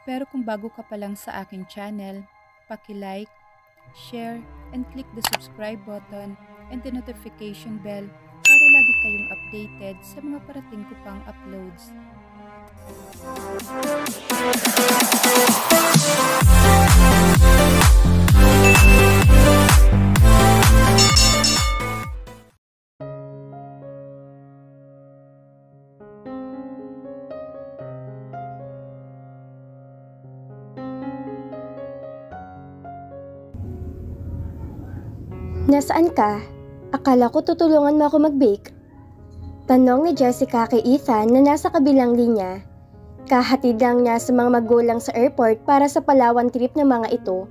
Pero kung bago ka pa lang sa aking channel, paki-like, share, and click the subscribe button and the notification bell para lagi kayong updated sa mga parating ko pang uploads. Nasaan ka? Akala ko tutulungan mo ako mag-bake. Tanong ni Jessica kay Ethan na nasa kabilang linya. Kahatid lang niya sa mga magulang sa airport para sa Palawan trip ng mga ito.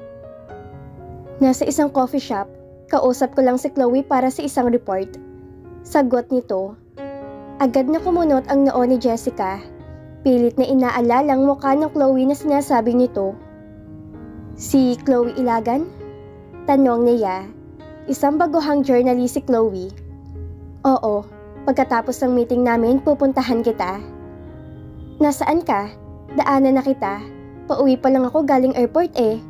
Nasa isang coffee shop, kausap ko lang si Chloe para sa isang report. Sagot nito. Agad na kumunot ang noo ni Jessica. Pilit na inaalalang mukha ng Chloe na sinasabi nito. Si Chloe Ilagan? Tanong niya. Isang baguhang journalist si Chloe. Oo, pagkatapos ng meeting namin pupuntahan kita. Nasaan ka? Daanan na kita. Pauwi pa lang ako galing airport eh.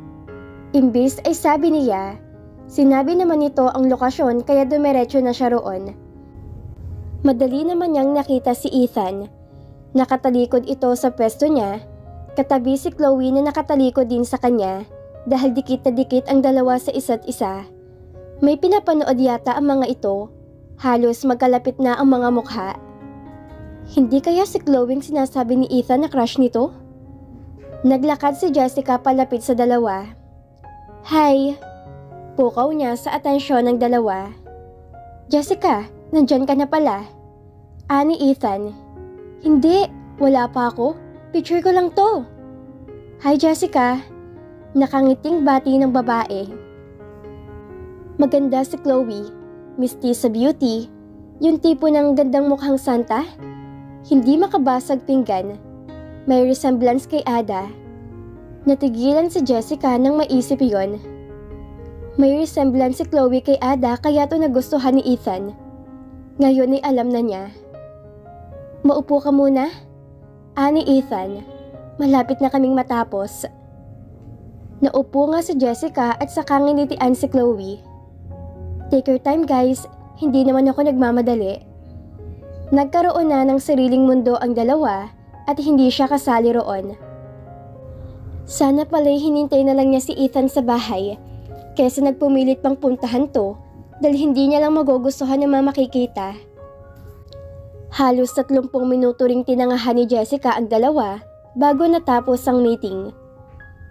Imbis ay sabi niya, sinabi naman nito ang lokasyon kaya dumiretso na siya roon. Madali naman niyang nakita si Ethan. Nakatalikod ito sa pwesto niya. Katabi si Chloe na nakatalikod din sa kanya dahil dikit na dikit ang dalawa sa isa't isa. May pinapanood yata ang mga ito. Halos magkalapit na ang mga mukha. Hindi kaya si Chloe ang sinasabi ni Ethan na crush nito? Naglakad si Jessica palapit sa dalawa. Hi! Pukaw niya sa atensyon ng dalawa. Jessica, nandyan ka na pala. Ani Ethan. Hindi, wala pa ako. Picture ko lang to. Hi Jessica. Nakangiting bati ng babae. Maganda si Chloe, misty sa beauty, yung tipo ng gandang mukhang Santa. Hindi makabasag pinggan, may resemblance kay Ada. Natigilan si Jessica nang maisip yon. May resemblance si Chloe kay Ada kaya to nagustuhan ni Ethan. Ngayon ay alam na niya. Maupo ka muna? Ani Ethan, malapit na kaming matapos. Naupo nga si Jessica at saka nginitian si Chloe. Take your time guys, hindi naman ako nagmamadali. Nagkaroon na ng sariling mundo ang dalawa at hindi siya kasali roon. Sana pala'y hinintay na lang niya si Ethan sa bahay kaysa nagpumilit pang puntahan to dahil hindi niya lang magugustuhan ng mga makikita. Halos 30 minuto ring tinangahan ni Jessica ang dalawa bago natapos ang meeting.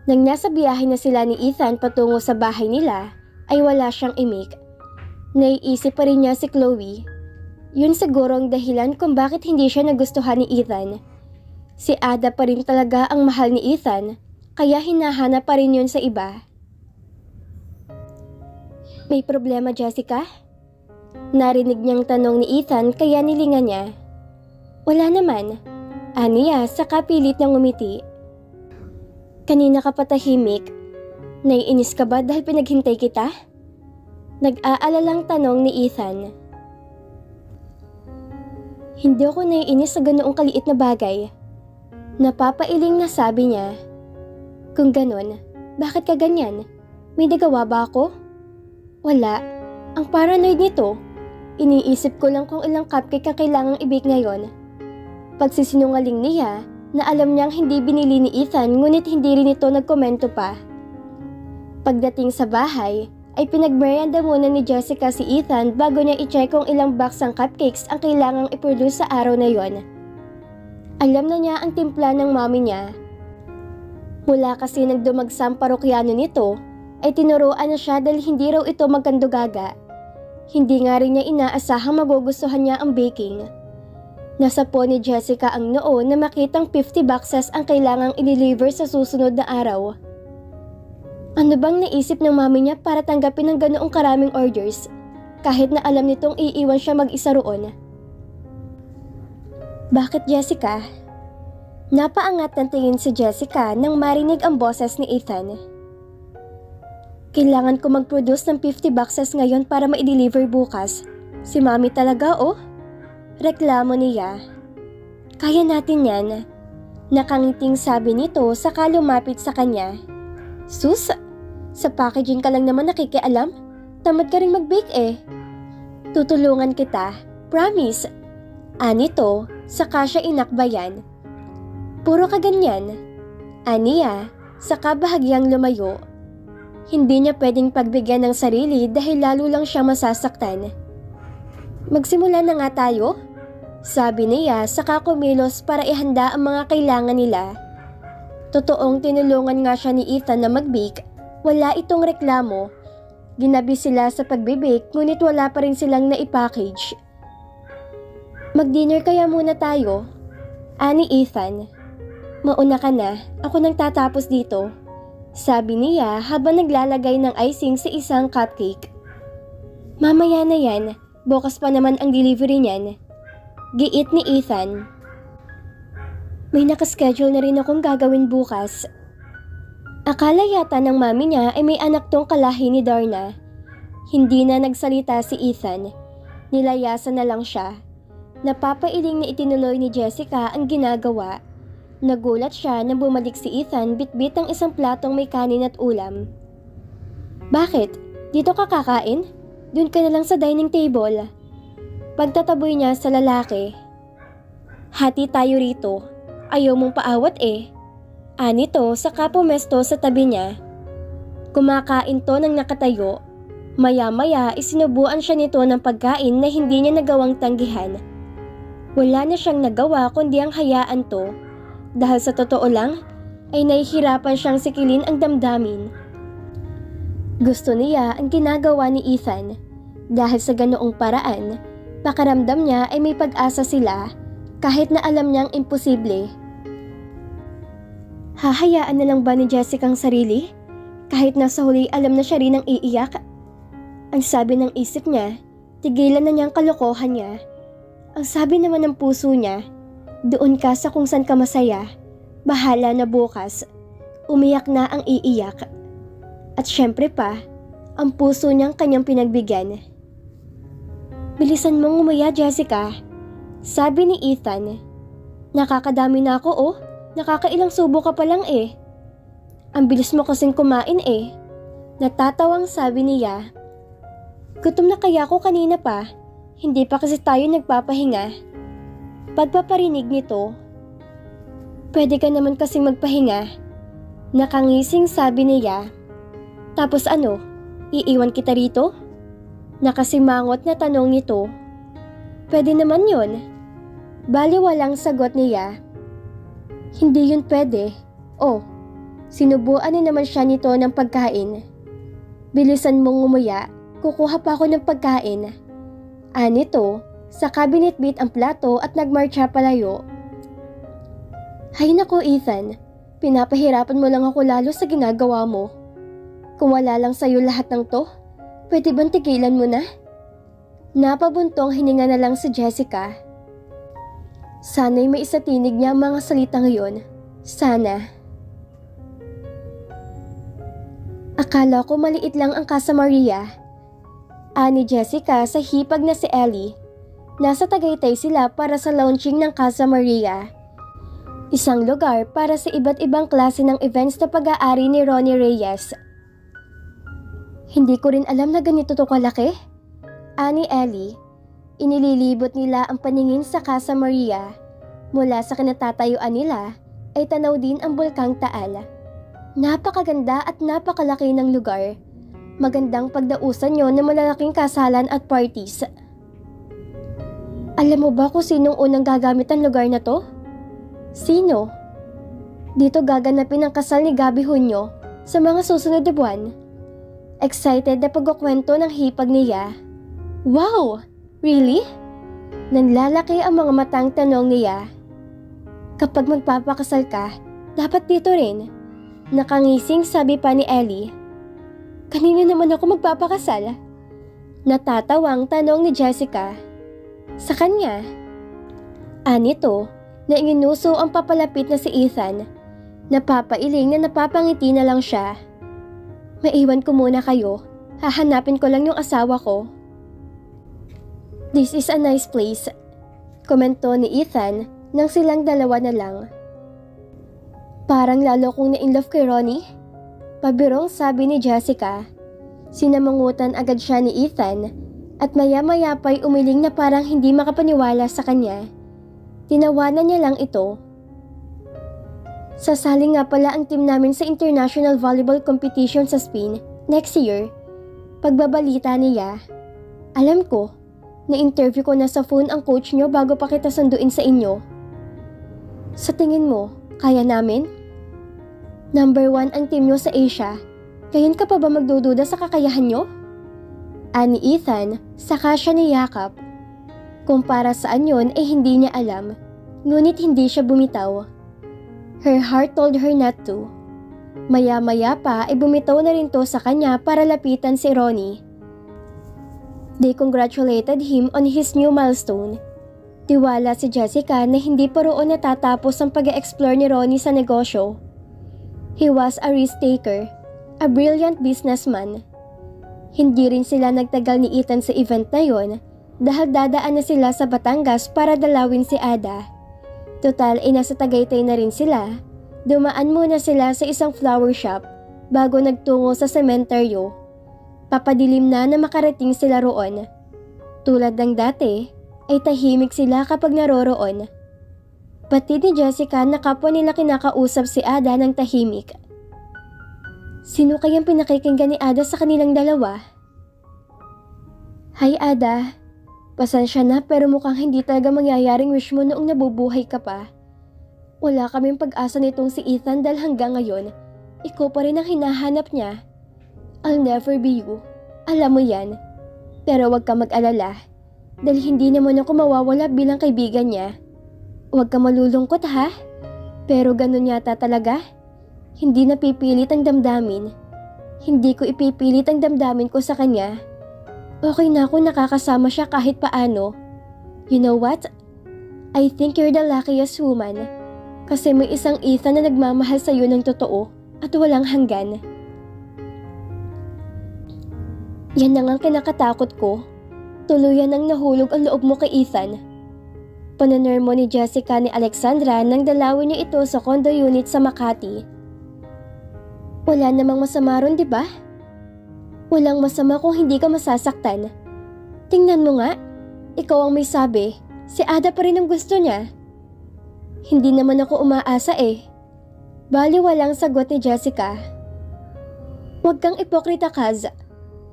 Nang nasa biyahe na sila ni Ethan patungo sa bahay nila ay wala siyang imik. Naiisip pa rin niya si Chloe. Yun siguro ang dahilan kung bakit hindi siya nagustuhan ni Ethan. Si Ada pa rin talaga ang mahal ni Ethan, kaya hinahanap pa rin yun sa iba. May problema Jessica? Narinig niyang tanong ni Ethan kaya nilingan niya. Wala naman. Aniya saka pilit niyang umiti. Kanina ka patahimik. Naiinis ka ba dahil pinaghintay kita? Nag-aalalang tanong ni Ethan. Hindi ako naiinis sa ganoong kaliit na bagay. Napapailing na sabi niya. Kung ganon, bakit ka ganyan? May nagawa ba ako? Wala. Ang paranoid nito. Iniisip ko lang kung ilang cupcake ang kailangang i-bake ngayon. Pagsisinungaling niya na alam niyang hindi binili ni Ethan ngunit hindi rin ito nagkomento pa. Pagdating sa bahay, ay pinagmerienda muna ni Jessica si Ethan bago niya i-check kung ilang box ng cupcakes ang kailangang i-produce sa araw na yon. Alam na niya ang timpla ng mami niya. Mula kasi nagdumagsang parokyano nito, ay tinuruan na siya dahil hindi raw ito magkandugaga. Hindi nga rin niya inaasahang magugustuhan niya ang baking. Nasa po ni Jessica ang noo na makitang 50 boxes ang kailangang i-deliver sa susunod na araw. Ano bang naisip ng mami niya para tanggapin ng ganoong karaming orders kahit na alam nitong iiwan siya mag-isa roon? Bakit Jessica? Napaangat ng tingin si Jessica nang marinig ang boses ni Ethan. Kailangan ko mag-produce ng 50 boxes ngayon para ma-deliver bukas. Si mami talaga oh. Reklamo niya. Kaya natin yan. Nakangiting sabi nito saka lumapit sa kanya. Sus, sa packaging ka lang naman nakikialam? Tamad ka rin mag-bake eh. Tutulungan kita, promise. Anito, saka siya inakbayan. Puro ka ganyan. Aniya, saka bahagyang lumayo. Hindi niya pwedeng pagbigyan ng sarili dahil lalo lang siya masasaktan. Magsimula na nga tayo? Sabi niya saka kumilos para ihanda ang mga kailangan nila. Totoong tinulungan nga siya ni Ethan na mag-bake, wala itong reklamo. Ginabi sila sa pagbe-bake ngunit wala pa rin silang naipackage. Mag-dinner kaya muna tayo? Ani Ethan. Mauna ka na, ako nang tatapos dito. Sabi niya habang naglalagay ng icing sa isang cupcake. Mamaya na yan, bukas pa naman ang delivery niyan. Giit ni Ethan. May nakaschedule na rin akong gagawin bukas. Akala yata ng mami niya ay may anak tong kalahi ni Darna. Hindi na nagsalita si Ethan. Nilayasan na lang siya. Napapailing na itinuloy ni Jessica ang ginagawa. Nagulat siya nang bumalik si Ethan bitbit ang isang platong may kanin at ulam. Bakit? Dito ka kakain? Doon ka na lang sa dining table. Pagtataboy niya sa lalaki. Hati tayo rito. Ayaw mong paawat eh. Anito saka pumesto sa tabi niya. Kumakain to ng nakatayo. Maya-maya isinubuan siya nito ng pagkain na hindi niya nagawang tanggihan. Wala na siyang nagawa kundi ang hayaan to. Dahil sa totoo lang, ay nahihirapan siyang sikilin ang damdamin. Gusto niya ang ginagawa ni Ethan. Dahil sa ganoong paraan, pakaramdam niya ay may pag-asa sila kahit na alam niyang imposible. Hahayaan na lang ba ni Jessica ang sarili? Kahit nasa huli alam na siya rin ang iiyak? Ang sabi ng isip niya, tigilan na niya ang kalokohan niya. Ang sabi naman ng puso niya, doon ka sa kung saan ka masaya. Bahala na bukas. Umiyak na ang iiyak. At syempre pa, ang puso niyang kanyang pinagbigyan. Bilisan mong umaya, Jessica. Sabi ni Ethan. Nakakadami na ako oh. Nakakailang subo ka pa lang eh. Ang bilis mo kasing kumain eh. Natatawang sabi niya. Gutom na kaya ako kanina pa. Hindi pa kasi tayo nagpapahinga. Pagpaparinig nito. Pwede ka naman kasing magpahinga. Nakangising sabi niya. Tapos ano? Iiwan kita rito? Nakasimangot na tanong nito. Pwede naman yun. Baliwalang sagot niya. Hindi yun pwede. Oh, sinubuan ni naman siya nito ng pagkain. Bilisan mong umuya, kukuha pa ako ng pagkain. Anito, sa cabinet bit ang plato at nagmarcha palayo. Hay nako Ethan, pinapahirapan mo lang ako lalo sa ginagawa mo. Kung wala lang sa'yo lahat ng to, pwede bang tigilan mo na? Napabuntong hininga na lang si Jessica. Sana'y may isatinig niya ang mga salita ngayon. Sana. Akala ko maliit lang ang Casa Maria. Ani Jessica sa hipag na si Ellie. Nasa Tagaytay sila para sa launching ng Casa Maria. Isang lugar para sa iba't ibang klase ng events na pag-aari ni Ronnie Reyes. Hindi ko rin alam na ganito to kalaki. Ani Ellie. Inililibot nila ang paningin sa Casa Maria. Mula sa kinatatayuan nila ay tanaw din ang Bulkang Taal. Napakaganda at napakalaki ng lugar. Magandang pagdausan nyo ng malalaking kasalan at parties. Alam mo ba kung sinong unang gagamit ang lugar na to? Sino? Dito gaganapin ang kasal ni Gabi Hunyo sa mga susunod na buwan. Excited na pagkukwento ng hipag niya. Wow! Really? Nanlalaki ang mga matang tanong niya. Kapag magpapakasal ka, dapat dito rin. Nakangising sabi pa ni Ellie. Kanina naman ako magpapakasal? Natatawang tanong ni Jessica. Sa kanya. Anito, na inginuso ang papalapit na si Ethan. Napapailing na napapangiti na lang siya. Maiwan ko muna kayo. Hahanapin ko lang yung asawa ko. This is a nice place, komento ni Ethan nang silang dalawa na lang. Parang lalo kong na-inlove kay Ronnie. Pabirong sabi ni Jessica. Sinamangutan agad siya ni Ethan at maya-maya pa'y umiling na parang hindi makapaniwala sa kanya. Tinawanan niya lang ito. Sasali nga pala ang team namin sa International Volleyball Competition sa Spain next year. Pagbabalita niya. Alam ko, na-interview ko na sa phone ang coach nyo bago pa kita sunduin sa inyo. Sa tingin mo, kaya namin? Number 1 ang team nyo sa Asia. Kayan ka pa ba magdududa sa kakayahan nyo? Ani Ethan, saka siya niyakap. Kung para saan yun ay hindi niya alam, ngunit hindi siya bumitaw. Her heart told her not to. Maya-maya pa ay bumitaw na rin to sa kanya para lapitan si Ronnie. They congratulated him on his new milestone. Tiwala si Jessica na hindi pa roon natatapos ang pag-explore ni Ronnie sa negosyo. He was a risk-taker, a brilliant businessman. Hindi rin sila nagtagal ni Ethan sa event na yon dahil dadaan na sila sa Batangas para dalawin si Ada. Total ay nasa Tagaytay na rin sila. Dumaan muna sila sa isang flower shop bago nagtungo sa sementeryo. Papadilim na makarating sila roon. Tulad ng dati, ay tahimik sila kapag naroroon. Pati ni Jessica na kapwa nila kinakausap si Ada ng tahimik. Sino kayang pinakikinggan ni Ada sa kanilang dalawa? Hi Ada, pasensya na pero mukhang hindi talaga mangyayaring wish mo noong nabubuhay ka pa. Wala kaming pag-asa nitong si Ethan dahil hanggang ngayon, ikaw pa rin ang hinahanap niya. I'll never be you. Alam mo yan. Pero wag ka mag-alala. Dahil hindi naman ako mawawala bilang kaibigan niya. Wag ka malulungkot ha. Pero ganun yata talaga. Hindi napipilit ang damdamin. Hindi ko ipipilit ang damdamin ko sa kanya. Okay na ako nakakasama siya kahit paano. You know what? I think you're the luckiest woman. Kasi may isang Ethan na nagmamahal sa'yo ng totoo at walang hanggan. Yan na nga kinakatakot ko. Tuluyan ang nahulog ang loob mo kay Ethan. Pananermo ni Jessica ni Alexandra nang dalawin niya ito sa condo unit sa Makati. Wala namang masama ron, di ba? Walang masama kung hindi ka masasaktan. Tingnan mo nga, ikaw ang may sabi, si Ada pa rin ang gusto niya. Hindi naman ako umaasa eh. Baliwalang sagot ni Jessica. Huwag kang ipokrita, Kaz.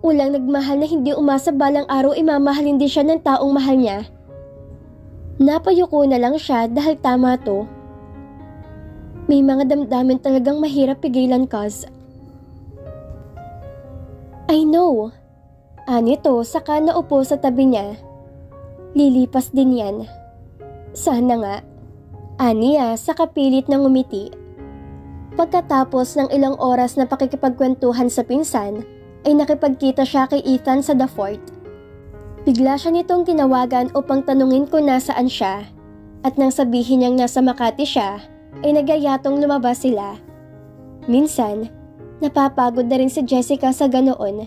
Walang nagmahal na hindi umasa balang araw imamahalin din siya ng taong mahal niya. Napayuko na lang siya dahil tama to. May mga damdamin talagang mahirap pigilan, Kaz. I know. Anito saka naupo sa tabi niya. Lilipas din yan. Sana nga. Aniya sa kapilit ng umiti. Pagkatapos ng ilang oras na pakikipagkwentuhan sa pinsan, ay nakipagkita siya kay Ethan sa The Fort. Bigla siya nitong tinawagan upang tanungin kung nasaan siya. At nang sabihin niyang nasa Makati siya, ay nagayatong lumabas sila. Minsan, napapagod na rin si Jessica sa ganoon.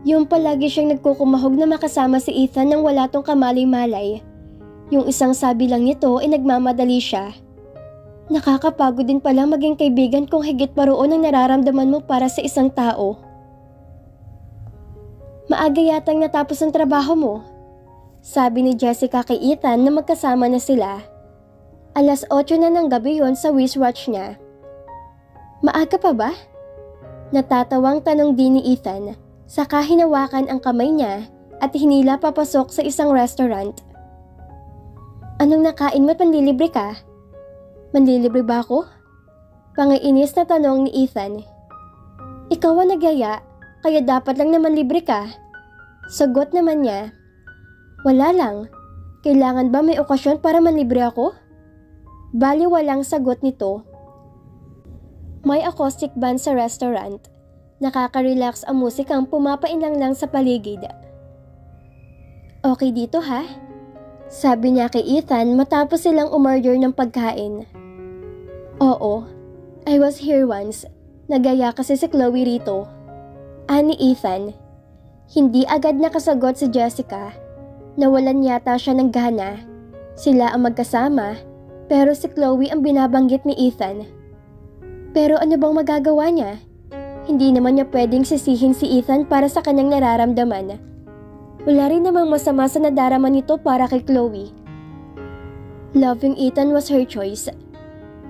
Yung palagi siyang nagkukumahog na makasama si Ethan nang wala tong kamalay-malay. Yung isang sabi lang nito ay nagmamadali siya. Nakakapagod din palang maging kaibigan kung higit pa roon ang nararamdaman mo para sa isang tao. Maaga yatang natapos ang trabaho mo, sabi ni Jessica kay Ethan na magkasama na sila. 8:00 na ng gabi yon sa wristwatch niya. Maaga pa ba? Natatawang tanong din ni Ethan, saka hinawakan ang kamay niya at hinila papasok sa isang restaurant. Anong nakain mo at manlilibre ka? Manlilibre ba ako? Pangiinis na tanong ni Ethan. Ikaw ang nagyaya, kaya dapat lang naman libre ka. Sagot naman niya. Wala lang. Kailangan ba may okasyon para manlibre ako? Baliwalang sagot nito. May acoustic band sa restaurant. Nakaka-relax ang musikang pumapainlang lang sa paligid. Okay dito ha? Sabi niya kay Ethan matapos silang umorder ng pagkain. Oo, I was here once. Nagaya kasi si Chloe rito. Ani Ethan. Hindi agad nakasagot si Jessica. Nawalan yata siya ng gana. Sila ang magkasama, pero si Chloe ang binabanggit ni Ethan. Pero ano bang magagawa niya? Hindi naman niya pwedeng sisihin si Ethan para sa kanyang nararamdaman. Wala rin namang masama sa nadarama nito para kay Chloe. Loving Ethan was her choice.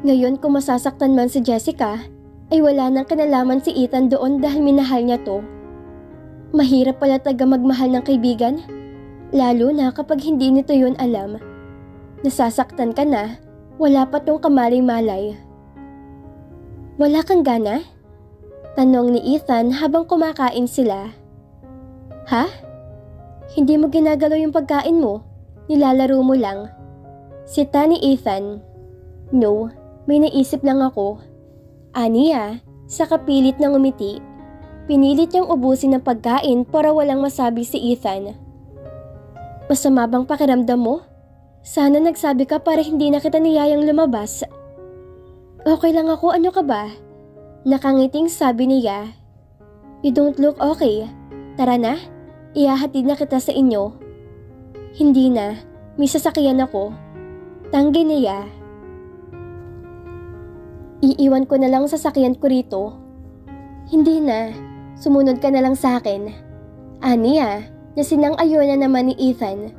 Ngayon kung masasaktan man si Jessica, ay wala nang kinalaman si Ethan doon dahil minahal niya to. Mahirap pala taga magmahal ng kaibigan, lalo na kapag hindi nito yun alam. Nasasaktan ka na, wala pa tong kamalay-malay. Wala kang gana? Tanong ni Ethan habang kumakain sila. Ha? Hindi mo ginagalaw yung pagkain mo, nilalaro mo lang. Sita ni Ethan. No, may naisip lang ako. Aniya, sa kapilit ng umiti. Pinilit niyang ubusin ng pagkain para walang masabi si Ethan. Masama bang pakiramdam mo? Sana nagsabi ka para hindi na kita niyayang lumabas. Okay lang ako, ano ka ba? Nakangiting sabi niya. You don't look okay. Tara na, ihahatid na kita sa inyo. Hindi na, may sasakyan ako. Tanggi niya. Iiwan ko na lang sasakyan ko rito. Hindi na, sumunod ka na lang sa akin. Aniya, na sinang-ayon na naman ni Ethan.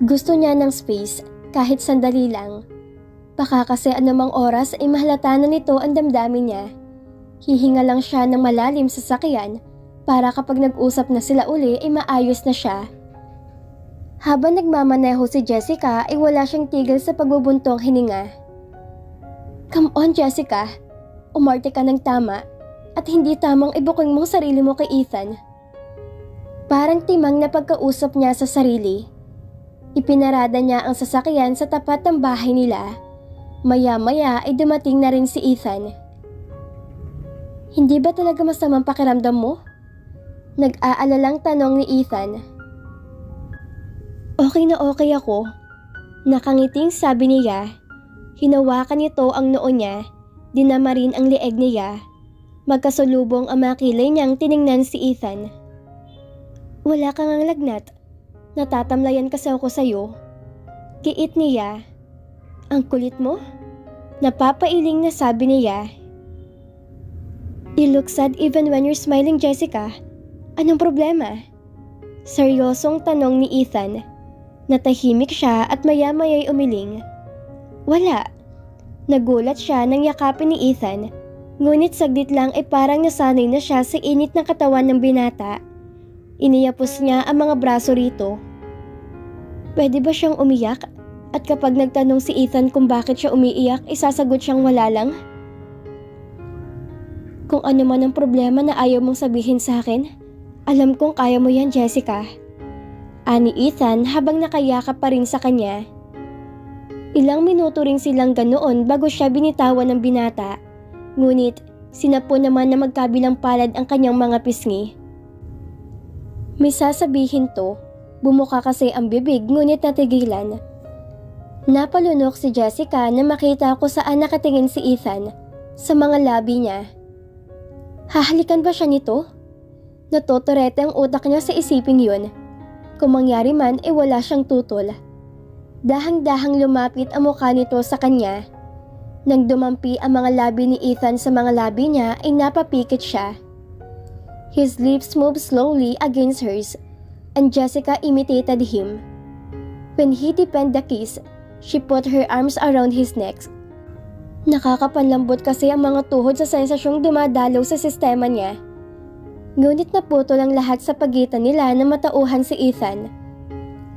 Gusto niya ng space, kahit sandali lang. Baka kasi anumang oras ay mahalata na nito ang damdamin niya. Hihinga lang siya ng malalim sa sakyan para kapag nag-usap na sila uli ay maayos na siya. Habang nagmamaneho si Jessica ay wala siyang tigil sa pagbubuntong hininga. Come on Jessica, umarte ka ng tama at hindi tamang ibuking mong sarili mo kay Ethan. Parang timang na pagkausap niya sa sarili. Ipinarada niya ang sasakyan sa tapat ng bahay nila. Maya-maya ay dumating na rin si Ethan. Hindi ba talaga masamang pakiramdam mo? Nag-aalalang tanong ni Ethan. Okay na okay ako. Nakangiting sabi niya. Hinawakan nito ang noo niya, dinama rin ang leeg niya. Magkasulubong ang mga kilay niyang tiningnan si Ethan. Wala kang ang lagnat. Natatamlayan kasi ako sa'yo. Kiit niya. Ang kulit mo? Napapailing na sabi niya. You look sad even when you're smiling, Jessica. Anong problema? Seryosong tanong ni Ethan. Natahimik siya at maya-maya'y umiling. Wala. Nagulat siya nang yakapin ni Ethan. Ngunit saglit lang ay parang nasanay na siya sa init ng katawan ng binata. Iniyapos niya ang mga braso rito. Pwede ba siyang umiyak? At kapag nagtanong si Ethan kung bakit siya umiiyak, isasagot siyang wala lang? Kung ano man ang problema na ayaw mong sabihin sa akin, alam kong kaya mo yan, Jessica. Ani Ethan habang nakayakap pa rin sa kanya. Ilang minuto rin silang ganoon bago siya binitawan ng binata. Ngunit sinapo naman na magkabilang palad ang kanyang mga pisngi. May sasabihin to, bumuka kasi ang bibig ngunit natigilan. Napalunok si Jessica na makita ko saan nakatingin si Ethan, sa mga labi niya. Hahalikan ba siya nito? Natotorete ang utak niya sa isiping yun. Kung mangyari man ay wala siyang tutol. Dahang-dahang lumapit ang mukha nito sa kanya. Nang dumampi ang mga labi ni Ethan sa mga labi niya ay napapikit siya. His lips moved slowly against hers and Jessica imitated him. When he deepened the kiss, she put her arms around his neck. Nakakapanlambot kasi ang mga tuhod sa sensasyong dumadalaw sa sistema niya. Ngunit naputol ang lahat sa pagitan nila na matauhan si Ethan.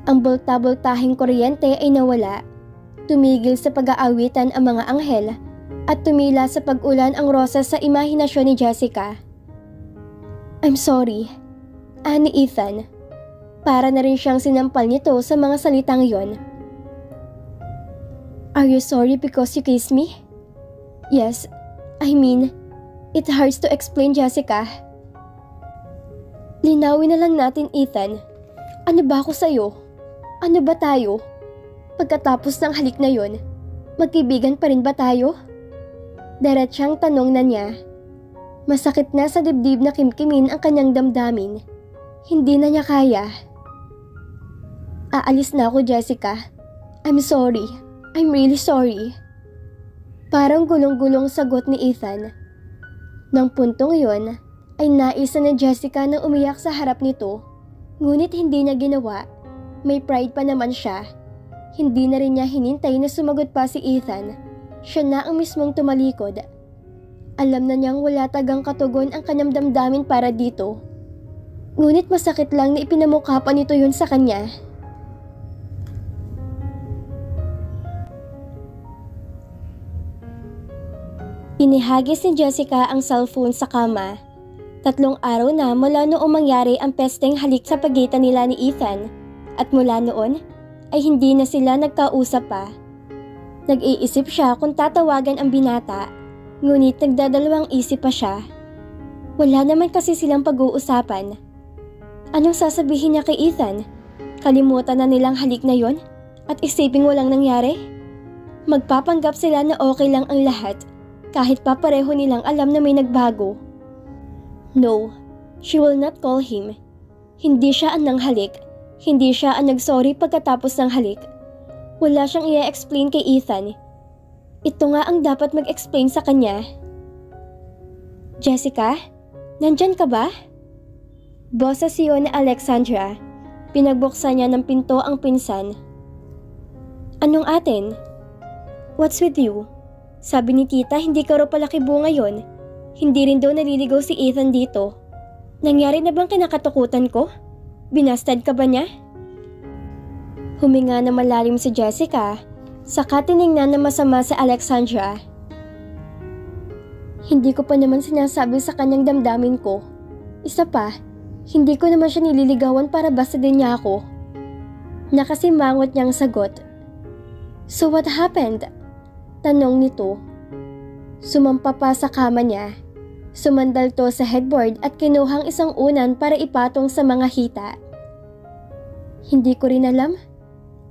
Ang bulta-bultahing kuryente ay nawala. Tumigil sa pag-aawitan ang mga anghel at tumila sa pag-ulan ang rosas sa imahinasyon ni Jessica. I'm sorry, ani Ethan. Para na rin siyang sinampal nito sa mga salitang yon. Are you sorry because you kissed me? Yes, I mean, it hurts to explain, Jessica. Linawin na lang natin, Ethan. Ano ba ako sa'yo? Ano ba tayo? Pagkatapos ng halik na yon, magkaibigan pa rin ba tayo? Diretsang tanong na niya. Masakit na sa dibdib na kimkimin ang kanyang damdamin. Hindi na niya kaya. Aalis na ako, Jessica. I'm sorry. I'm really sorry. Parang gulong-gulong sagot ni Ethan. Nang puntong yon, ay naisa na Jessica na umiyak sa harap nito. Ngunit hindi niya ginawa. May pride pa naman siya. Hindi na rin niya hinintay na sumagot pa si Ethan. Siya na ang mismong tumalikod. Alam na niyang wala tagang katugon ang kanyang damdamin para dito. Ngunit masakit lang na ipinamukha pa nito yun sa kanya. Inihagis ni Jessica ang cellphone sa kama. 3 araw na mula noong mangyari ang pesteng halik sa pagitan nila ni Ethan. At mula noon, ay hindi na sila nagkausap pa. Nag-iisip siya kung tatawagan ang binata, ngunit nagdadalawang isip pa siya. Wala naman kasi silang pag-uusapan. Anong sasabihin niya kay Ethan? Kalimutan na nilang halik na yon at isiping walang nangyari? Magpapanggap sila na okay lang ang lahat kahit pa pareho nilang alam na may nagbago. No, she will not call him. Hindi siya ang nanghalik. Hindi siya ang nagsorry pagkatapos ng halik. Wala siyang i-explain kay Ethan. Ito nga ang dapat mag-explain sa kanya. Jessica, nandyan ka ba? Boses yun ni Alexandra. Pinagbuksan niya ng pinto ang pinsan. Anong atin? What's with you? Sabi ni tita hindi ka raw pala kibo ngayon. Hindi rin daw naliligaw si Ethan dito. Nangyari na bang kinakatakutan ko? Binastad ka ba niya? Huminga na malalim si Jessica, saka tiningnan na masama si Alexandra. Hindi ko pa naman sinasabi sa kanyang damdamin ko. Isa pa, hindi ko naman siya nililigawan para basta din niya ako. Nakasimangot niyang sagot. So what happened? Tanong nito. Sumampa pa sa kama niya. Sumandal to sa headboard at kinuhang isang unan para ipatong sa mga hita. Hindi ko rin alam.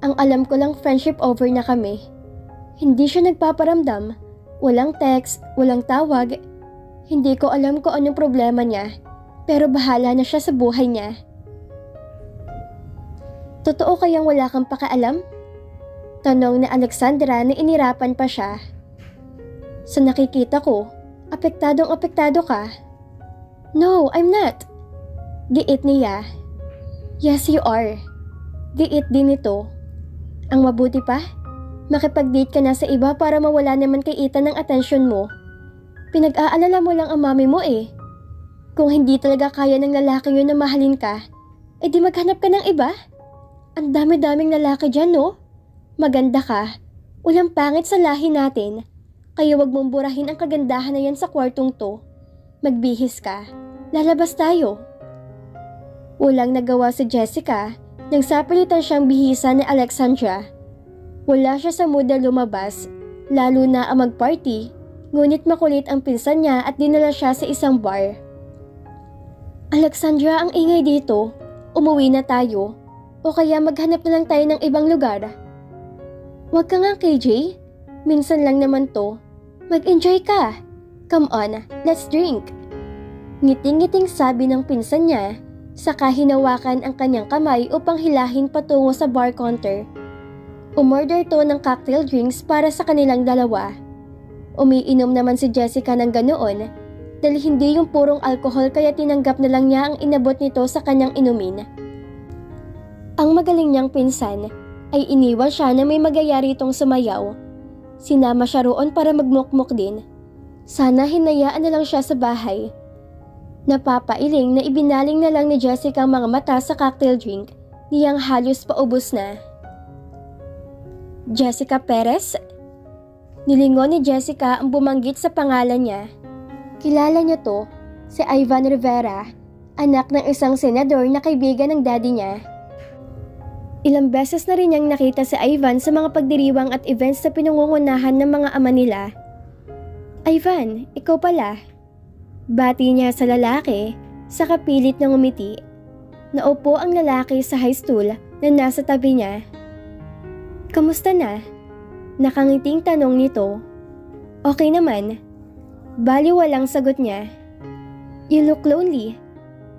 Ang alam ko lang friendship over na kami. Hindi siya nagpaparamdam. Walang text, walang tawag. Hindi ko alam kung anong problema niya. Pero bahala na siya sa buhay niya. Totoo kayang wala kang pakialam? Tanong ni Alexandra na inirapan pa siya. Sa nakikita ko, apektadong-apektado ka. No, I'm not. Giit niya. Yes, you are. Giit din ito. Ang mabuti pa, makipag-date ka na sa iba para mawala naman kay Ethan ng atensyon mo. Pinag-aalala mo lang ang mami mo eh. Kung hindi talaga kaya ng lalaki yun na mahalin ka, edi maghanap ka ng iba. Ang dami-daming lalaki dyan, no? Maganda ka. Walang pangit sa lahi natin. Kaya wag mong burahin ang kagandahan na yan sa kwartong to. Magbihis ka. Lalabas tayo. Walang nagawa si Jessica nang sapilitan siyang bihisa ni Alexandra. Wala siya sa mood na lumabas, lalo na ang mag-party, ngunit makulit ang pinsan niya at dinala siya sa isang bar. Alexandra, ang ingay dito. Umuwi na tayo. O kaya maghanap na lang tayo ng ibang lugar. Wag ka nga, KJ. Minsan lang naman to. Mag-enjoy ka. Come on, let's drink. Ngiting-ngiting sabi ng pinsan niya, saka hinawakan ang kanyang kamay upang hilahin patungo sa bar counter. Umorder to ng cocktail drinks para sa kanilang dalawa. Umiinom naman si Jessica ng ganoon dahil hindi yung purong alcohol kaya tinanggap na lang niya ang inabot nito sa kanyang inumin. Ang magaling niyang pinsan ay iniwan siya na may magayari itong sumayaw. Sinama siya roon para magmukmuk din. Sana hinayaan na lang siya sa bahay. Napapailing na ibinaling na lang ni Jessica ang mga mata sa cocktail drink niyang halos paubos na. Jessica Perez? Nilingon ni Jessica ang bumanggit sa pangalan niya. Kilala niya to, si Ivan Rivera, anak ng isang senador na kaibigan ng daddy niya. Ilang beses na rin niyang nakita si Ivan sa mga pagdiriwang at events na pinangungunahan ng mga ama nila. Ivan, ikaw pala. Bati niya sa lalaki, sa kapilit ng umiti. Naupo ang lalaki sa high stool na nasa tabi niya. Kamusta na? Nakangiting tanong nito. Okay naman. Bali walang sagot niya. You look lonely.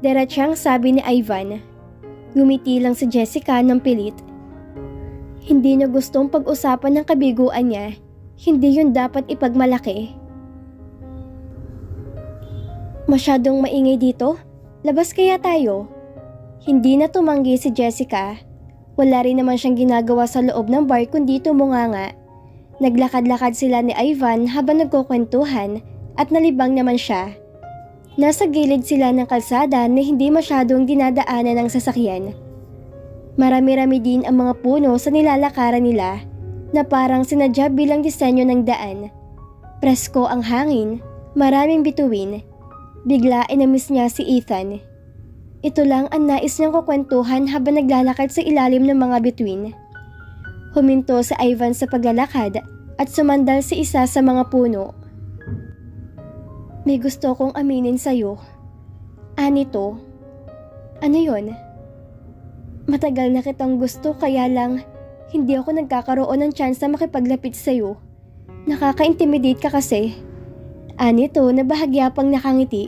Diretsyang sabi ni Ivan. Ngumiti lang si Jessica ng pilit. Hindi niya gustong pag-usapan ng kabiguan niya. Hindi yun dapat ipagmalaki. Masyadong maingay dito? Labas kaya tayo? Hindi na tumanggi si Jessica. Wala rin naman siyang ginagawa sa loob ng bar kundi tumunganga. Naglakad-lakad sila ni Ivan habang nagkukwentuhan at nalibang naman siya. Nasa gilid sila ng kalsada na hindi masyadong dinadaanan ng sasakyan. Marami-rami din ang mga puno sa nilalakaran nila na parang sinadya bilang disenyo ng daan. Presko ang hangin, maraming bituin. Bigla inamiss niya si Ethan. Ito lang ang nais niyang kukwentuhan habang naglalakad sa ilalim ng mga bituin. Huminto si Ivan sa paglalakad at sumandal sa isa sa mga puno. May gusto kong aminin sa'yo. Anito. Ano yon? Matagal na kitang gusto kaya lang hindi ako nagkakaroon ng chance na makipaglapit sa'yo. Nakaka-intimidate ka kasi. Anito na bahagya pang nakangiti.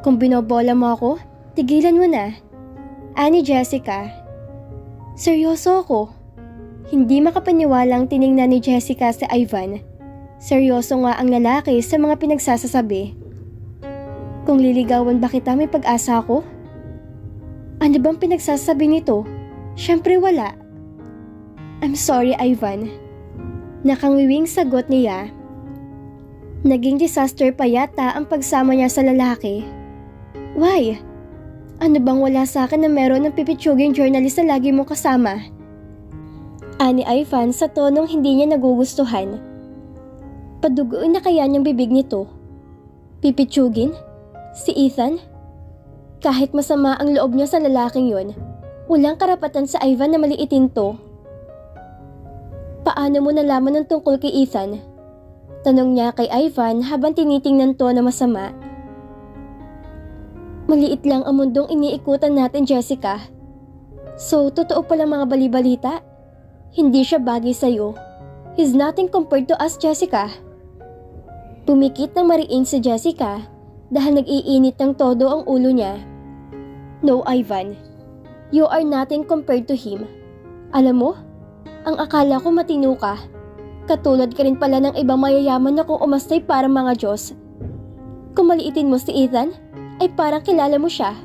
Kung binobola mo ako, tigilan mo na. Ani Jessica. Seryoso ako. Hindi makapaniwalang tiningnan ni Jessica si Ivan. Seryoso nga ang lalaki sa mga pinagsasasabi. Kung liligawan ba kita may pag-asa ako? Ano bang pinagsasabi nito? Siyempre wala. I'm sorry, Ivan. Nakangiwing sagot niya. Naging disaster pa yata ang pagsama niya sa lalaki. Why? Ano bang wala sa akin na meron ng pipitsuging journalist na lagi mong kasama? Ani Ivan sa tonong hindi niya nagugustuhan. Paduguin na kaya niyang bibig nito? Pipitsugin? Si Ethan? Kahit masama ang loob niya sa lalaking yon, walang karapatan sa Ivan na maliitin to. Paano mo nalaman ng tungkol kay Ethan? Tanong niya kay Ivan habang tinitingnan to na masama. Maliit lang ang mundong iniikutan natin, Jessica. So, totoo palang mga balibalita? Hindi siya bagay sa'yo. He's nothing compared to us, Jessica. Pumikit ng mariin si Jessica dahil nag-iinit ng todo ang ulo niya. No, Ivan. You are nothing compared to him. Alam mo, ang akala ko matino ka. Katulad ka rin pala ng ibang mayayaman na kung umastay para mga Diyos. Kung maliitin mo si Ethan, ay parang kilala mo siya.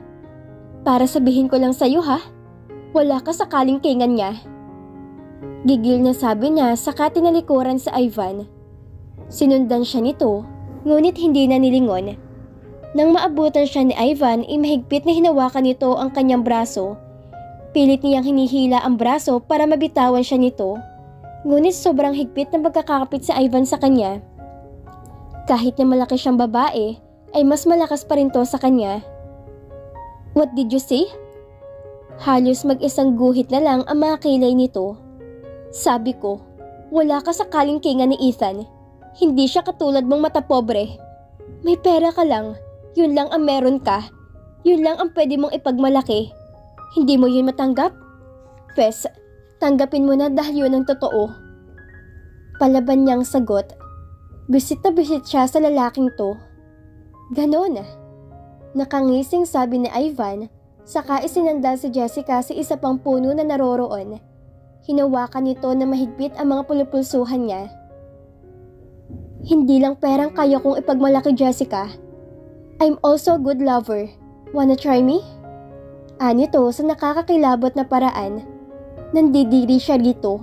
Para sabihin ko lang sa'yo ha, wala ka sa kalingkingan niya. Gigil na sabi niya saka tinalikuran sa Ivan. Sinundan siya nito, ngunit hindi na nilingon. Nang maabutan siya ni Ivan, imahigpit na hinawakan nito ang kanyang braso. Pilit niyang hinihila ang braso para mabitawan siya nito. Ngunit sobrang higpit na pagkakakapit si Ivan sa kanya. Kahit na malaki siyang babae, ay mas malakas pa rin to sa kanya. What did you say? Halos mag-isang guhit na lang ang mga kilay nito. Sabi ko, wala ka sa kalingkingan ni Ethan. Hindi siya katulad mong matapobre. May pera ka lang. Yun lang ang meron ka. Yun lang ang pwede mong ipagmalaki. Hindi mo yun matanggap? Pes, tanggapin mo na dahil yun ang totoo. Palaban niyang sagot. Bisit na bisit siya sa lalaking to. Ganon. Nakangising sabi ni Ivan, saka isinandal si Jessica sa isa pang puno na naroroon. Hinawakan nito na mahigpit ang mga pulupulsuhan niya. Hindi lang perang kaya kong ipagmalaki, Jessica. I'm also a good lover. Wanna try me? Anito sa nakakakilabot na paraan. Nandidiri siya rito.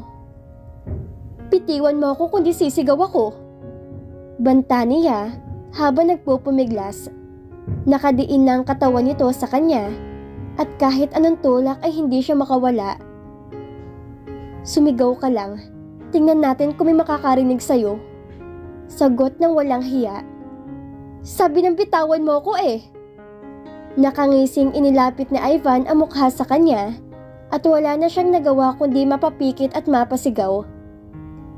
Pitiwan mo ako kundi sisigaw ako. Banta niya habang nagpupumiglas. Nakadiin na ang katawan nito sa kanya at kahit anong tulak ay hindi siya makawala. Sumigaw ka lang. Tingnan natin kung may makakarinig sa'yo. Sagot ng walang hiya. Sabi ng bitawan mo ko eh. Nakangising inilapit ni Ivan ang mukha sa kanya at wala na siyang nagawa kundi mapapikit at mapasigaw.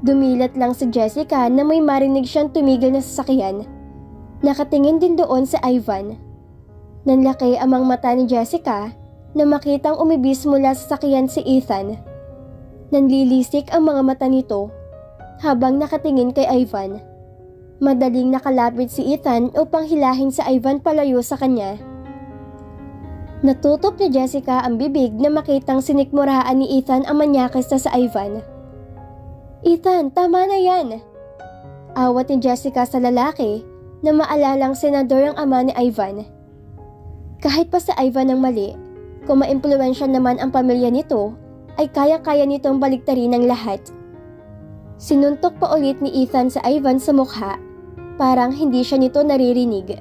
Dumilat lang si Jessica na may marinig siyang tumigil na sasakyan. Nakatingin din doon sa Ivan. Nanlaki amang mata ni Jessica na makitang umibis mula sa sasakyan si Ethan. Nanlilisik ang mga mata nito habang nakatingin kay Ivan. Madaling nakalapit si Ethan upang hilahin si Ivan palayo sa kanya. Natutop ni Jessica ang bibig na makitang sinikmuraan ni Ethan ang manyakis na sa Ivan. Ethan, tama na yan. Awat ni Jessica sa lalaki na maalalang senador ang ama ni Ivan. Kahit pa si Ivan ang mali, kung maimpluwensya naman ang pamilya nito, ay kaya-kaya nitong baliktarin ang lahat. Sinuntok pa ulit ni Ethan sa Ivan sa mukha, parang hindi siya nito naririnig.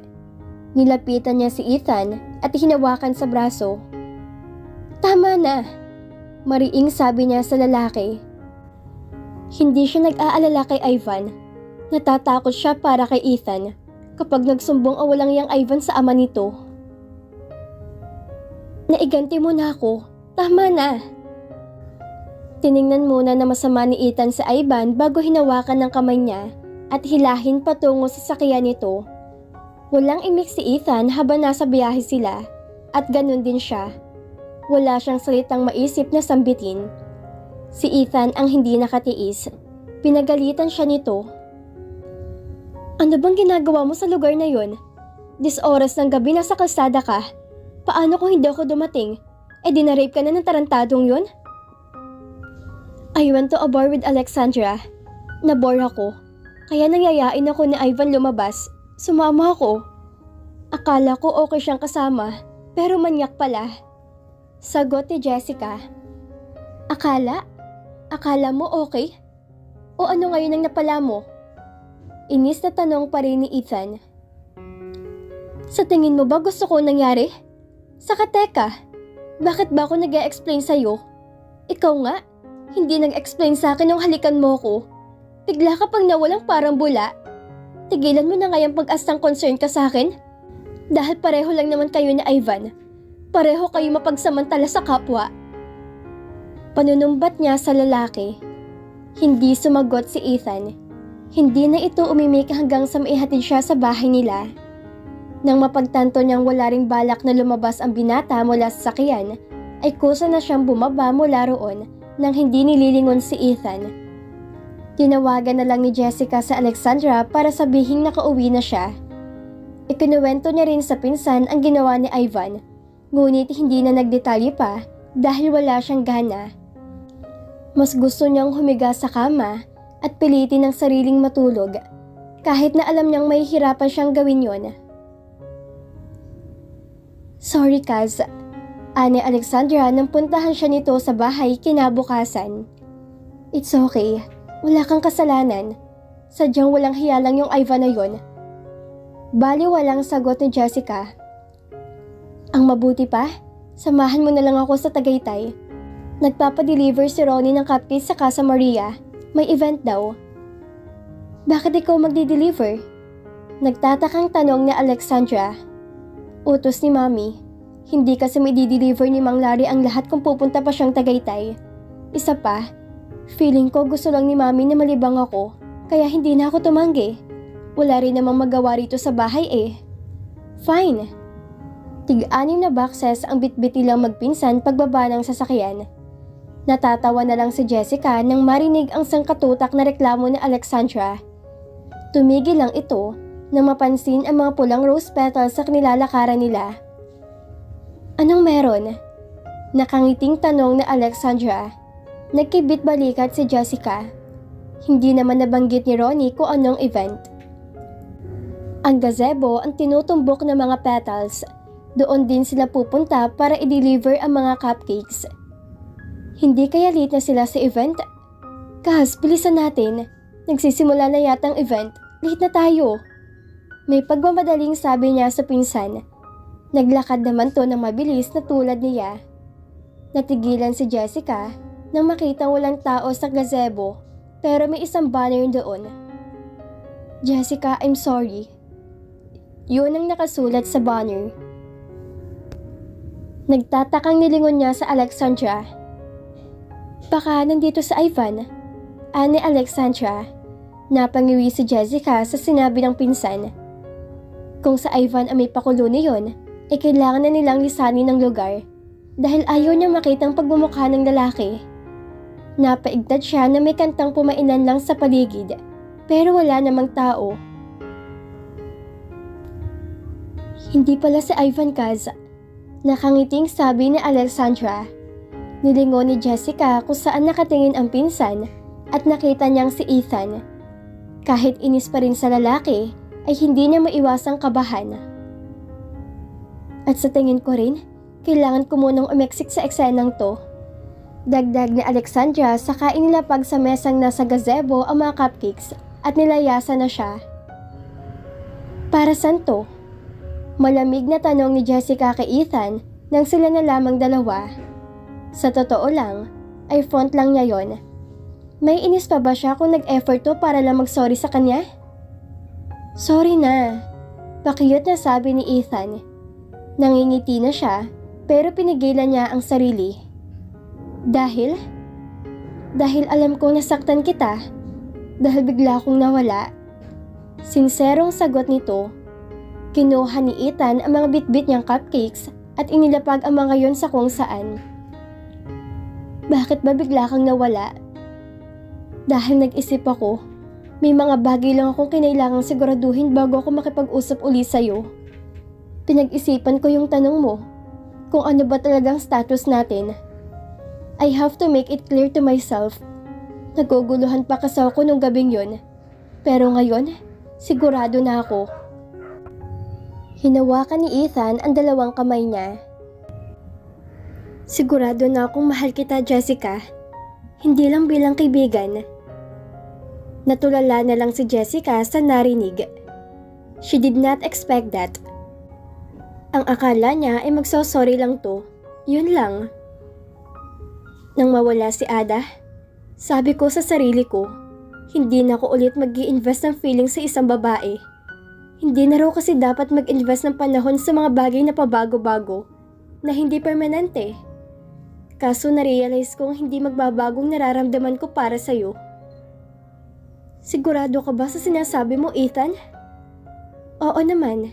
Nilapitan niya si Ethan at hinawakan sa braso. "Tama na," mariing sabi niya sa lalaki. Hindi siya nag-aalala kay Ivan. Natatakot siya para kay Ethan kapag nagsumbong ang walang yang Ivan sa ama nito. "Naiganti mo na ako. Tama na." Tiningnan muna na masama ni Ethan sa Ivan bago hinawakan ng kamay niya at hilahin patungo sa sakyan nito. Walang imik si Ethan habang nasa biyahe sila at ganun din siya. Wala siyang salitang maisip na sambitin. Si Ethan ang hindi nakatiis. Pinagalitan siya nito. "Ano bang ginagawa mo sa lugar na yon? Dis oras ng gabi nasa kalsada ka. Paano kung hindi ako dumating? Dinarape ka na ng tarantadong yun?" "I went to a bar with Alexandra. Nabore ako. Kaya nangyayain ako ni Ivan lumabas. Sumama ako. Akala ko okay siyang kasama, pero manyak pala." Sagot ni Jessica. Akala? Akala mo okay? O ano ngayon ang napala mo?" Inis na tanong pa rin ni Ethan. "Sa tingin mo ba gusto ko nangyari? Saka teka, bakit ba ako nag-e-explain sa'yo? Ikaw nga, hindi nag-explain sa akin nung halikan mo ko. Bigla ka pang nawalang parang bula. Tigilan mo na ngayong pag-astang concern ka sa akin? Dahil pareho lang naman kayo ni Ivan. Pareho kayo mapagsamantala sa kapwa." Panunumbat niya sa lalaki. Hindi sumagot si Ethan. Hindi na ito umimik hanggang sa maihatid siya sa bahay nila. Nang mapagtanto niyang wala ring balak na lumabas ang binata mula sa sakyan, ay kusa na siyang bumaba mula roon nang hindi nililingon si Ethan. Tinawagan na lang ni Jessica sa Alexandra para sabihing nakauwi na siya. Ikinuwento niya rin sa pinsan ang ginawa ni Ivan, ngunit hindi na nagdetalye pa dahil wala siyang gana. Mas gusto niyang humiga sa kama at pilitin ang sariling matulog, kahit na alam niyang mahihirapan siyang gawin yon. "Sorry, Kaz," ani Alexandra nang puntahan siya nito sa bahay kinabukasan. "It's okay. Wala kang kasalanan. Sadyang walang hiya lang yung Ivan na yon." Baliwalang sagot ni Jessica. "Ang mabuti pa, samahan mo na lang ako sa Tagaytay. Nagpapadeliver si Ronnie ng cupcakes sa Casa Maria. May event daw." "Bakit ikaw magdi-deliver?" Nagtatakang tanong ni Alexandra. "Utos ni Mami. Hindi kasi may di-deliver ni Mang Larry ang lahat kung pupunta pa siyang Tagaytay. Isa pa, feeling ko gusto lang ni Mami na malibang ako, kaya hindi na ako tumanggi. Wala rin namang magawa rito sa bahay eh." "Fine." Tig-anim na boxes ang bitbit nilang magpinsan pagbaba ng sasakyan. Natatawa na lang si Jessica nang marinig ang sangkatutak na reklamo ni Alexandra. Tumigil lang ito nang mapansin ang mga pulang rose petals sa nilalakaran nila. "Anong meron?" Nakangiting tanong ni Alexandra. Nagkibit balikat si Jessica. Hindi naman nabanggit ni Ronnie kung anong event. Ang gazebo ang tinutumbok ng mga petals. Doon din sila pupunta para i-deliver ang mga cupcakes. Hindi kaya late na sila sa event? "Kaz, bilisan natin. Nagsisimula na yata ang event. Late na tayo." May pagmamadaling sabi niya sa pinsan. Naglakad naman to ng mabilis na tulad niya. Natigilan si Jessica nang makitang walang tao sa gazebo pero may isang banner doon. "Jessica, I'm sorry." Yun ang nakasulat sa banner. Nagtatakang nilingon niya sa Alexandra. "Baka nandito sa Ivan," ani Alexandra. Napangiwi si Jessica sa sinabi ng pinsan. Kung sa Ivan ang may pakulo na yun, kailangan na nilang lisanin ng lugar dahil ayaw niyang makitang pagmumukha ng lalaki. Napaigtad siya na may kantang pumainan lang sa paligid pero wala namang tao. "Hindi pala si Ivan, Kaz," nakangiting sabi ni Alexandra. Nilingon ni Jessica kung saan nakatingin ang pinsan at nakita niyang si Ethan. Kahit inis pa rin sa lalaki, ay hindi niya maiwasang kabahan. At sa tingin ko rin, kailangan ko munang umeksik sa eksenang to. Dagdag ni Alexandra saka inilapag sa mesang nasa gazebo ang mga cupcakes at nilayasan na siya. Para saan to? Malamig na tanong ni Jessica kay Ethan nang sila na lamang dalawa. Sa totoo lang, ay front lang niya yon. May inis pa ba siya kung nag-effort to para lang mag-sorry sa kanya? Sorry na, pakiyot na sabi ni Ethan. Nangingiti na siya pero pinigilan niya ang sarili. Dahil alam kong nasaktan kita. Dahil bigla akong nawala. Sinserong sagot nito. Kinuha ni Ethan ang mga bitbit niyang cupcakes at inilapag ang mga yon sa kung saan. Bakit ba bigla kang nawala? Dahil nag-isip ako, may mga bagay lang akong kinailangang siguraduhin bago ako makipag-usap uli sa'yo. Pinag-isipan ko yung tanong mo, kung ano ba talagang status natin. I have to make it clear to myself. Naguguluhan pa kasi ako nung gabing yun. Pero ngayon, sigurado na ako. Hinawakan ni Ethan ang dalawang kamay niya. Sigurado na akong mahal kita, Jessica. Hindi lang bilang kaibigan. Natulala na lang si Jessica sa narinig. She did not expect that. Ang akala niya ay magsosorry lang to. Yun lang. Nang mawala si Ada, sabi ko sa sarili ko, hindi na ako ulit mag-i-invest ng feeling sa isang babae. Hindi na raw kasi dapat mag-invest ng panahon sa mga bagay na pabago-bago, na hindi permanente. Kaso na-realize kong hindi magbabagong nararamdaman ko para sa'yo. Sigurado ka ba sa sinasabi mo, Ethan? Oo naman.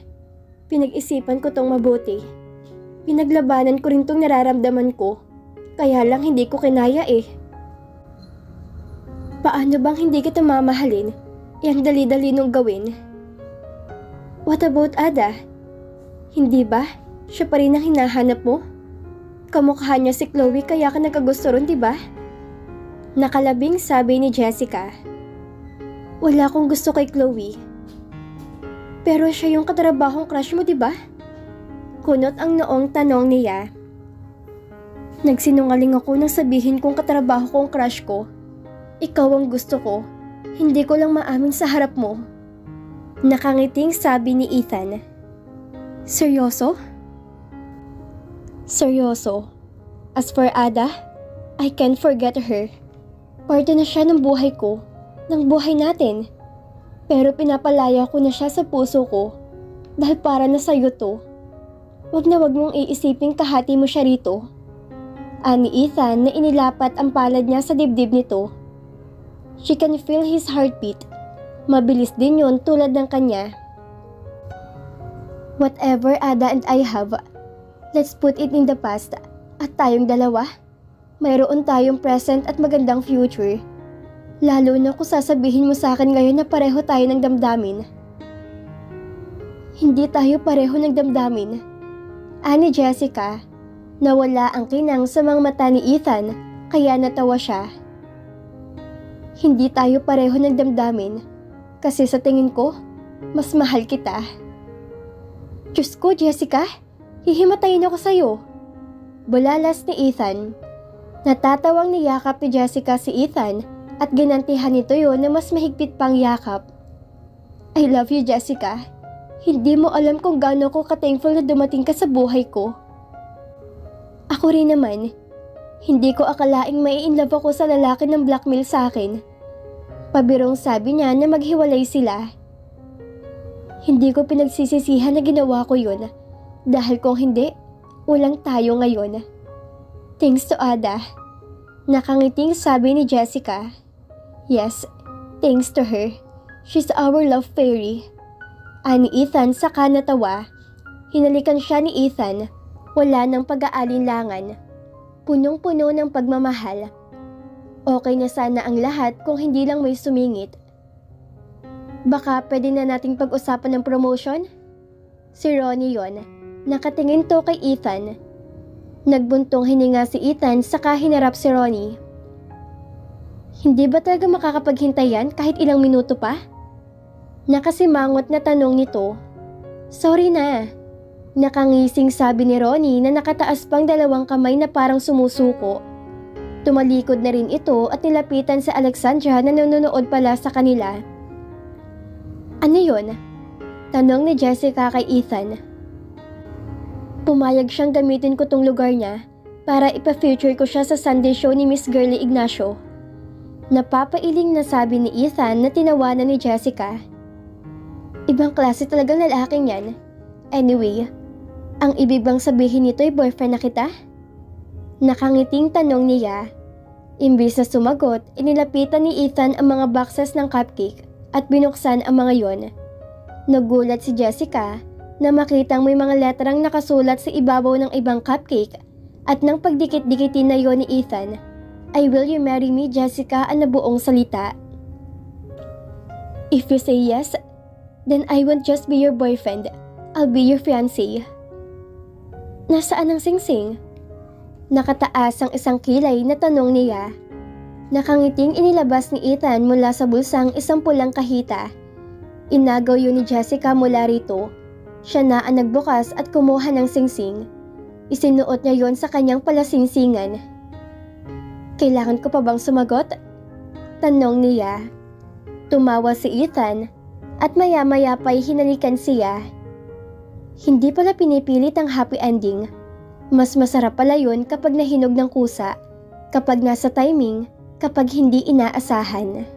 Pinag-isipan ko tong mabuti. Pinaglabanan ko rin tong nararamdaman ko. Kaya lang hindi ko kinaya eh. Paano bang hindi kita mamahalin? Yang dali-dali nung gawin. What about Ada? Hindi ba? Siya pa rin ang hinahanap mo? Kamukha niya si Chloe kaya ka nagkagusto ron, diba? Nakalabing sabi ni Jessica. Wala akong gusto kay Chloe. Pero siya yung katrabahong crush mo, diba? Kunot ang noong tanong niya. Nagsinungaling ako nang sabihin kong katrabaho kong crush ko. Ikaw ang gusto ko. Hindi ko lang maamin sa harap mo. Nakangiting sabi ni Ethan. Seryoso? Seryoso. As for Ada, I can't forget her. Parte na siya ng buhay ko, ng buhay natin. Pero pinapalaya ko na siya sa puso ko dahil para na sa'yo to. Wag na wag mong iisiping kahati mo siya rito. Ani Ethan na inilapat ang palad niya sa dibdib nito. She can feel his heartbeat. Mabilis din yun tulad ng kanya. Whatever Ada and I have, let's put it in the past. At tayong dalawa, mayroon tayong present at magandang future. Lalo na kung sasabihin mo sa akin ngayon na pareho tayo ng damdamin. Hindi tayo pareho ng damdamin. Ani Jessica, nawala ang kinang sa mga mata ni Ethan kaya natawa siya. Hindi tayo pareho ng damdamin kasi sa tingin ko, mas mahal kita. Diyos ko, Jessica, hihimatayin ako sa'yo. Bulalas ni Ethan. Natatawang niyakap ni Jessica si Ethan at ginantihan nito yun na mas mahigpit pang yakap. I love you, Jessica. Hindi mo alam kung gaano ko ka-thankful na dumating ka sa buhay ko. Ako rin naman. Hindi ko akalaing mai-inlove ako sa lalaki ng blackmail sa akin. Pabirong sabi niya na maghiwalay sila. Hindi ko pinagsisisihan na ginawa ko yun. Dahil kung hindi, walang tayo ngayon. Thanks to Ada. Nakangiting sabi ni Jessica. Yes, thanks to her. She's our love fairy. Ani Ethan saka natawa. Hinalikan siya ni Ethan. Wala ng pag-aalinlangan. Punong-puno ng pagmamahal. Okay na sana ang lahat kung hindi lang may sumingit. Baka pwede na nating pag-usapan ng promotion? Si Ronnie yon. Nakatingin to kay Ethan. Nagbuntong hininga si Ethan saka hinarap si Ronnie. Hindi ba talaga makakapaghintayan kahit ilang minuto pa? Nakasimangot na tanong nito. Sorry na. Nakangising sabi ni Ronnie na nakataas pang 2 kamay na parang sumusuko. Tumalikod na rin ito at nilapitan sa Alexandra na nanonood pala sa kanila. Ano yun? Tanong ni Jessica kay Ethan. Pumayag siyang gamitin ko tong lugar niya para ipa-feature ko siya sa Sunday show ni Miss Girlie Ignacio. Napapailing na sabi ni Ethan na tinawanan ni Jessica. Ibang klase talagang lalaking yan. Anyway, ang ibig bang sabihin nito ay boyfriend na kita? Nakangiting tanong niya. Imbis na sumagot, inilapitan ni Ethan ang mga boxes ng cupcake at binuksan ang mga yon. Nagulat si Jessica na makitang may mga letrang nakasulat sa ibabaw ng ibang cupcake at nang pagdikit-dikitin na yon ni Ethan, I will you marry me, Jessica, ang nabuong salita. If you say yes, then I won't just be your boyfriend, I'll be your fiancé. Nasaan ang singsing? Nakataas ang isang kilay na tanong niya. Nakangiting inilabas ni Ethan mula sa bulsang isang pulang kahita. Inagaw yun ni Jessica mula rito. Siya na ang nagbukas at kumuha ng singsing. Isinuot niya yon sa kanyang palasingsingan. Kailangan ko pa bang sumagot? Tanong niya. Tumawa si Ethan at maya-maya pa'y hinalikan siya. Hindi pala pinipilit ang happy ending. Mas masarap pala yun kapag nahinog ng kusa, kapag nasa timing, kapag hindi inaasahan.